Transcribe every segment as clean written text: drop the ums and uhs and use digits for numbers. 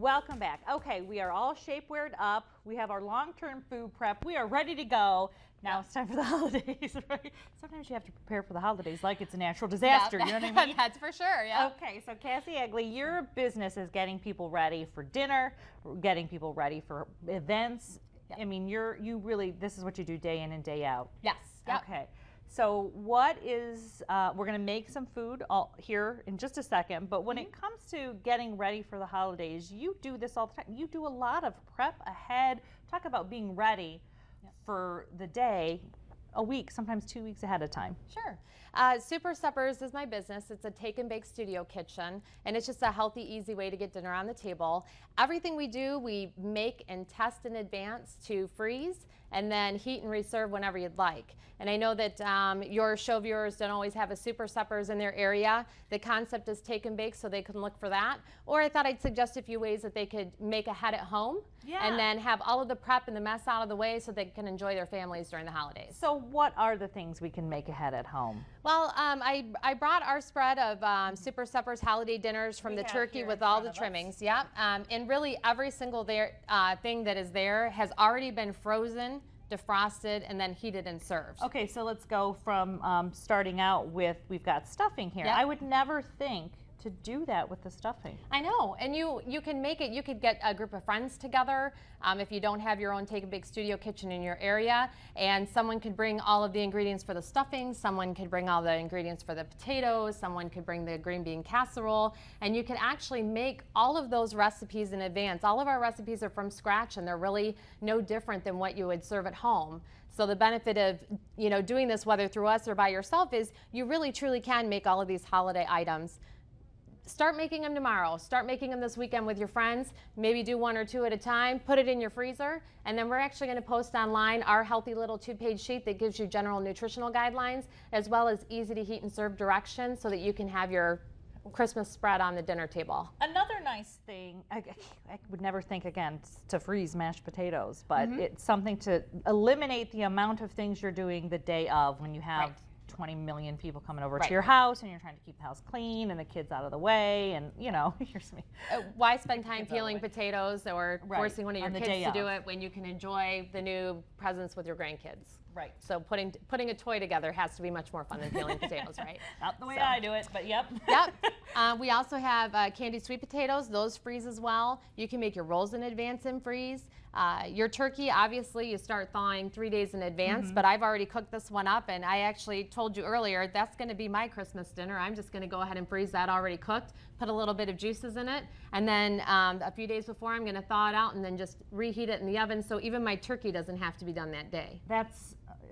Welcome back. Okay, we are all shapeweared up. We have our long-term food prep. We are ready to go. Now it's time for the holidays, right? Sometimes you have to prepare for the holidays like it's a natural disaster, you know what I mean? That's for sure, yeah. Okay, so Cassie Egley, your business is getting people ready for dinner, getting people ready for events. Yep. I mean, you really, this is what you do day in and day out. Yes. Yep. Okay. So what is, we're going to make some food here in just a second, but when it comes to getting ready for the holidays, you do this all the time. You do a lot of prep ahead. Talk about being ready for the day a week, sometimes 2 weeks ahead of time. Sure. Super Suppers is my business. It's a take and bake studio kitchen, and it's just a healthy, easy way to get dinner on the table. Everything we do, we make and test in advance to freeze and then heat and reserve whenever you'd like. And I know that your show viewers don't always have a Super Suppers in their area. The concept is take and bake, so they can look for that. Or I thought I'd suggest a few ways that they could make ahead at home and then have all of the prep and the mess out of the way so they can enjoy their families during the holidays. So what are the things we can make ahead at home? Well, I brought our spread of Super Suppers holiday dinners from the turkey with all the trimmings. Yep. And really every single thing that is there has already been frozen, defrosted, and then heated and served. Okay, so let's go from starting out with, we've got stuffing here. Yep. I would never think to do that with the stuffing. I know, and you can make it, you could get a group of friends together if you don't have your own take and bake studio kitchen in your area, and someone could bring all of the ingredients for the stuffing, someone could bring all the ingredients for the potatoes, someone could bring the green bean casserole, and you can actually make all of those recipes in advance. All of our recipes are from scratch, and they're really no different than what you would serve at home. So the benefit of doing this, whether through us or by yourself, is you really truly can make all of these holiday items. Start making them tomorrow. Start making them this weekend with your friends. Maybe do 1 or 2 at a time. Put it in your freezer. And then we're actually going to post online our healthy little 2-page sheet that gives you general nutritional guidelines as well as easy to heat and serve directions so that you can have your Christmas spread on the dinner table. Another nice thing, I would never think again to freeze mashed potatoes, but it's something to eliminate the amount of things you're doing the day of when you have 20 million people coming over to your house and you're trying to keep the house clean and the kids out of the way, and here's me. Why spend time peeling potatoes or forcing one of your kids to do it when you can enjoy the new presents with your grandkids? Right. So putting a toy together has to be much more fun than peeling potatoes, right? Not the way I do it, but yep. Yep. We also have candied sweet potatoes. Those freeze as well. You can make your rolls in advance and freeze. Your turkey, obviously, you start thawing 3 days in advance, but I've already cooked this one up, and I actually told you earlier that's going to be my Christmas dinner. I'm just going to go ahead and freeze that already cooked, put a little bit of juices in it, and then a few days before I'm going to thaw it out and then just reheat it in the oven, so even my turkey doesn't have to be done that day.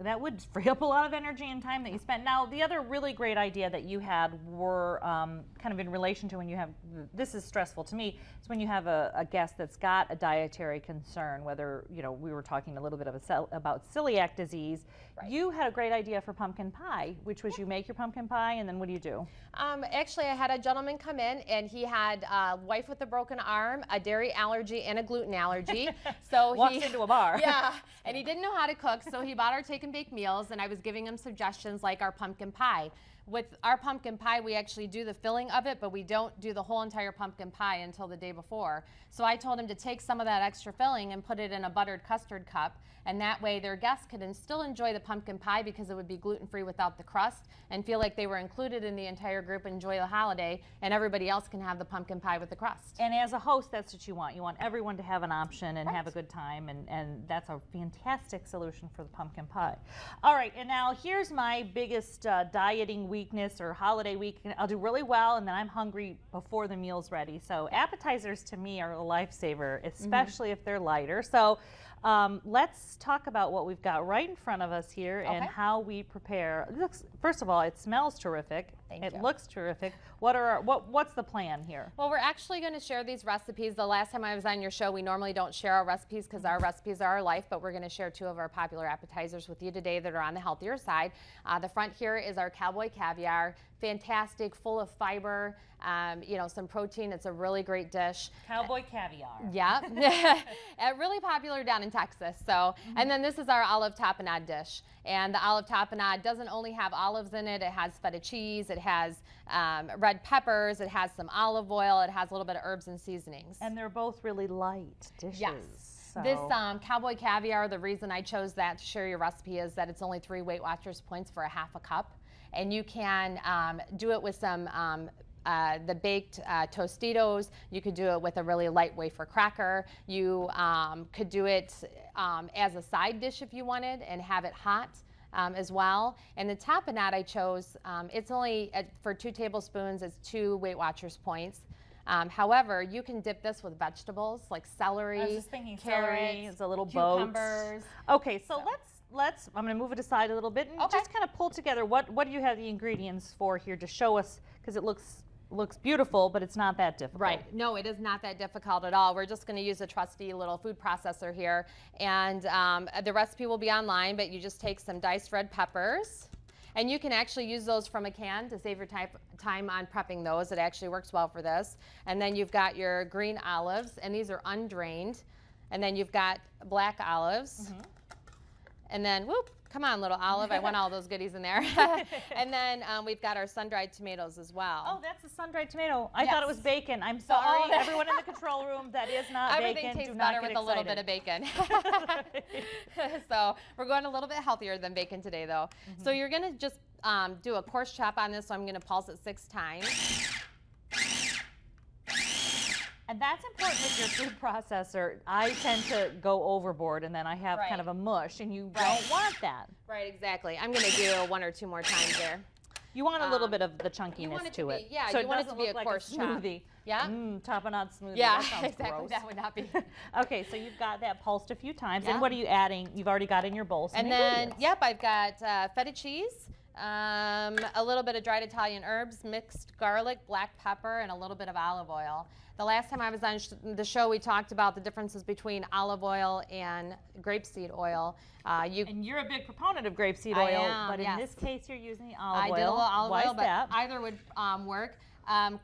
That would free up a lot of energy and time that you spent. Now, the other really great idea that you had were kind of in relation to when you have, this is stressful to me, is when you have a guest that's got a dietary concern, whether, we were talking a little bit about celiac disease. Right. You had a great idea for pumpkin pie, which was you make your pumpkin pie, and then what do you do? Actually, I had a gentleman come in, and he had a wife with a broken arm, a dairy allergy, and a gluten allergy. So Walks into a bar. Yeah, and he didn't know how to cook, so he bought our take and bake meals, and I was giving him suggestions like our pumpkin pie. With our pumpkin pie, we actually do the filling of it, but we don't do the whole entire pumpkin pie until the day before. So I told him to take some of that extra filling and put it in a buttered custard cup, and that way their guests could still enjoy the pumpkin pie because it would be gluten-free without the crust and feel like they were included in the entire group and enjoy the holiday, and everybody else can have the pumpkin pie with the crust. And as a host, that's what you want. You want everyone to have an option and have a good time, and that's a fantastic solution for the pumpkin pie. All right, and now here's my biggest dieting weakness or holiday week. I'll do really well, and then I'm hungry before the meal's ready. So appetizers to me are a lifesaver, especially if they're lighter. So let's talk about what we've got right in front of us here and how we prepare. First of all, it smells terrific. It looks terrific. What's the plan here? Well, we're actually going to share these recipes. The last time I was on your show, we normally don't share our recipes because our recipes are our life, but we're going to share 2 of our popular appetizers with you today that are on the healthier side. The front here is our cowboy caviar. Fantastic, full of fiber, some protein. It's a really great dish. Cowboy caviar. Yeah. Really popular down in in Texas. So, and then this is our olive tapenade dish. And the olive tapenade doesn't only have olives in it. It has feta cheese. It has red peppers. It has some olive oil. It has a little bit of herbs and seasonings. And they're both really light dishes. Yes. So. This cowboy caviar, the reason I chose that to share your recipe is that it's only 3 Weight Watchers points for a half a cup. And you can do it with some the baked Tostitos. You could do it with a really light wafer cracker. You could do it as a side dish if you wanted and have it hot as well. And the tapenade I chose, it's only for 2 tablespoons, it's 2 Weight Watchers points. However, you can dip this with vegetables like celery, I was just thinking carrots, celery, it's a little cucumbers. Okay, so let's I'm going to move it aside a little bit and just kind of pull together what do you have the ingredients for here to show us, because it looks beautiful, but it's not that difficult. Right. No, it is not that difficult at all. We're just going to use a trusty little food processor here, and the recipe will be online, but you just take some diced red peppers. And you can actually use those from a can to save your time on prepping those. It actually works well for this. And then you've got your green olives, and these are undrained. And then you've got black olives. And then, whoop, come on, little olive. I want all those goodies in there. And then we've got our sun-dried tomatoes as well. Oh, that's a sun-dried tomato. I thought it was bacon. I'm sorry, everyone in the control room. That is not Everything bacon. tastes better with a little bit of bacon. So we're going a little bit healthier than bacon today, though. So you're going to just do a coarse chop on this. So I'm going to pulse it 6 times. And that's important with your food processor. I tend to go overboard, and then I have kind of a mush, and you don't want that. Right, exactly. I'm going to do 1 or 2 more times there. You want a little bit of the chunkiness to it. Yeah, so you want it to be a coarse chop. smoothie. Yeah. Tapenade smoothie. Yeah, that sounds exactly. gross. That would not be. Okay, so you've got that pulsed a few times. Yeah. And what are you adding? You've already got in your bowl some And then, ingredients. yep, I've got feta cheese, a little bit of dried Italian herbs, mixed garlic, black pepper, and a little bit of olive oil. The last time I was on the show, we talked about the differences between olive oil and grapeseed oil. And you're a big proponent of grapeseed I oil, am, but yes. in this case, you're using the olive oil. I did a little olive Why oil, is but that? either would work.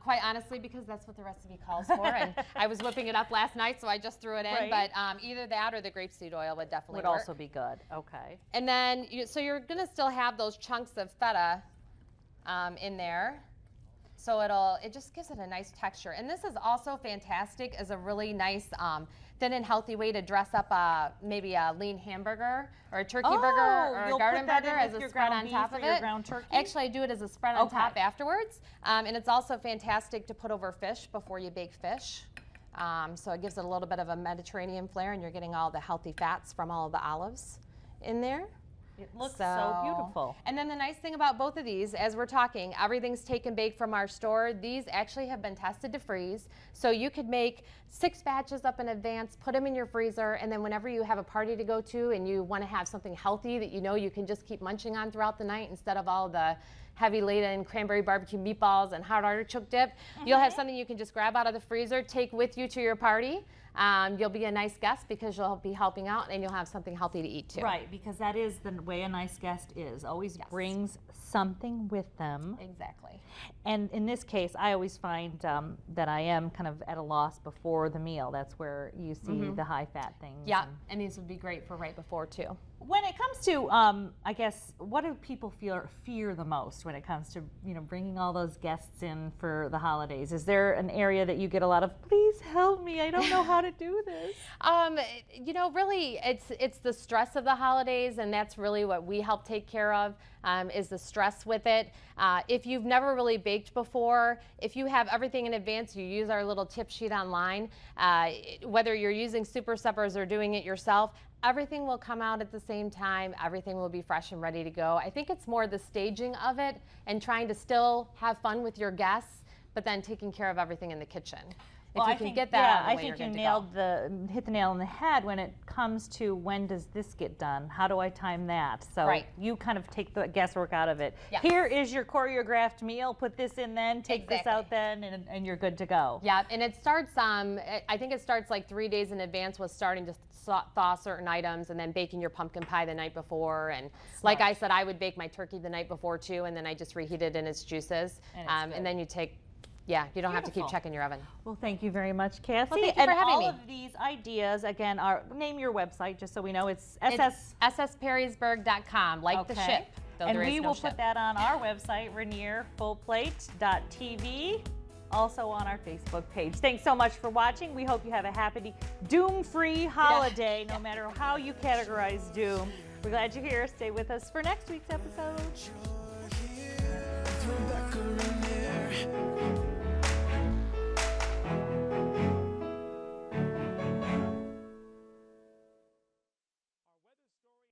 Quite honestly, because that's what the recipe calls for, and I was whipping it up last night, so I just threw it in. Right. But either that or the grapeseed oil would definitely Would work. also be good. Okay. And then, so you're going to still have those chunks of feta in there. So it just gives it a nice texture. And this is also fantastic as a really nice thin and healthy way to dress up maybe a lean hamburger or a turkey burger or a garden burger as a spread on top of it. Ground turkey? Actually, I do it as a spread on top afterwards. And it's also fantastic to put over fish before you bake fish. So it gives it a little bit of a Mediterranean flair, and you're getting all the healthy fats from all of the olives in there. It looks so beautiful. And then the nice thing about both of these, as we're talking, everything's take and bake from our store. These actually have been tested to freeze. So you could make 6 batches up in advance, put them in your freezer, and then whenever you have a party to go to and you want to have something healthy that you know you can just keep munching on throughout the night instead of all the heavy laden cranberry barbecue meatballs and hot artichoke dip, you'll have something you can just grab out of the freezer, take with you to your party. You'll be a nice guest because you'll be helping out, and you'll have something healthy to eat too. Right, because that is the way a nice guest is. Always brings something with them. Exactly. And in this case, I always find that I am kind of at a loss before the meal. That's where you see the high-fat things. Yeah, and these would be great for right before too. When it comes to, I guess, what do people fear the most when it comes to, bringing all those guests in for the holidays? Is there an area that you get a lot of, please help me, I don't know how to do this? Really, it's the stress of the holidays, and that's really what we help take care of, is the stress with it. If you've never really baked before, if you have everything in advance, you use our little tip sheet online, whether you're using Super Suppers or doing it yourself, everything will come out at the same time. Everything will be fresh and ready to go. I think it's more the staging of it and trying to still have fun with your guests, but then taking care of everything in the kitchen. Well, if you can get that out of the way, I think you hit the nail on the head when it comes to when does this get done? How do I time that? So you kind of take the guesswork out of it. Yes. Here is your choreographed meal. Put this in then, take this out then, and you're good to go. Yeah, and it starts, I think it starts like 3 days in advance with starting to thaw certain items and then baking your pumpkin pie the night before. And like I said, I would bake my turkey the night before too, and then I just reheat it in its juices. And then you take Yeah, you don't have to keep Beautiful. checking your oven. Well, thank you very much, Cassie. Well, thank you and for having all me. of these ideas, again, are name your website just so we know. It's It's ssperrysburg.com, like the ship. Though And there is we no will ship. put that on our website, ranierfullplate.tv, also on our Facebook page. Thanks so much for watching. We hope you have a happy, doom-free holiday, no matter how you categorize doom. We're glad you're here. Stay with us for next week's episode.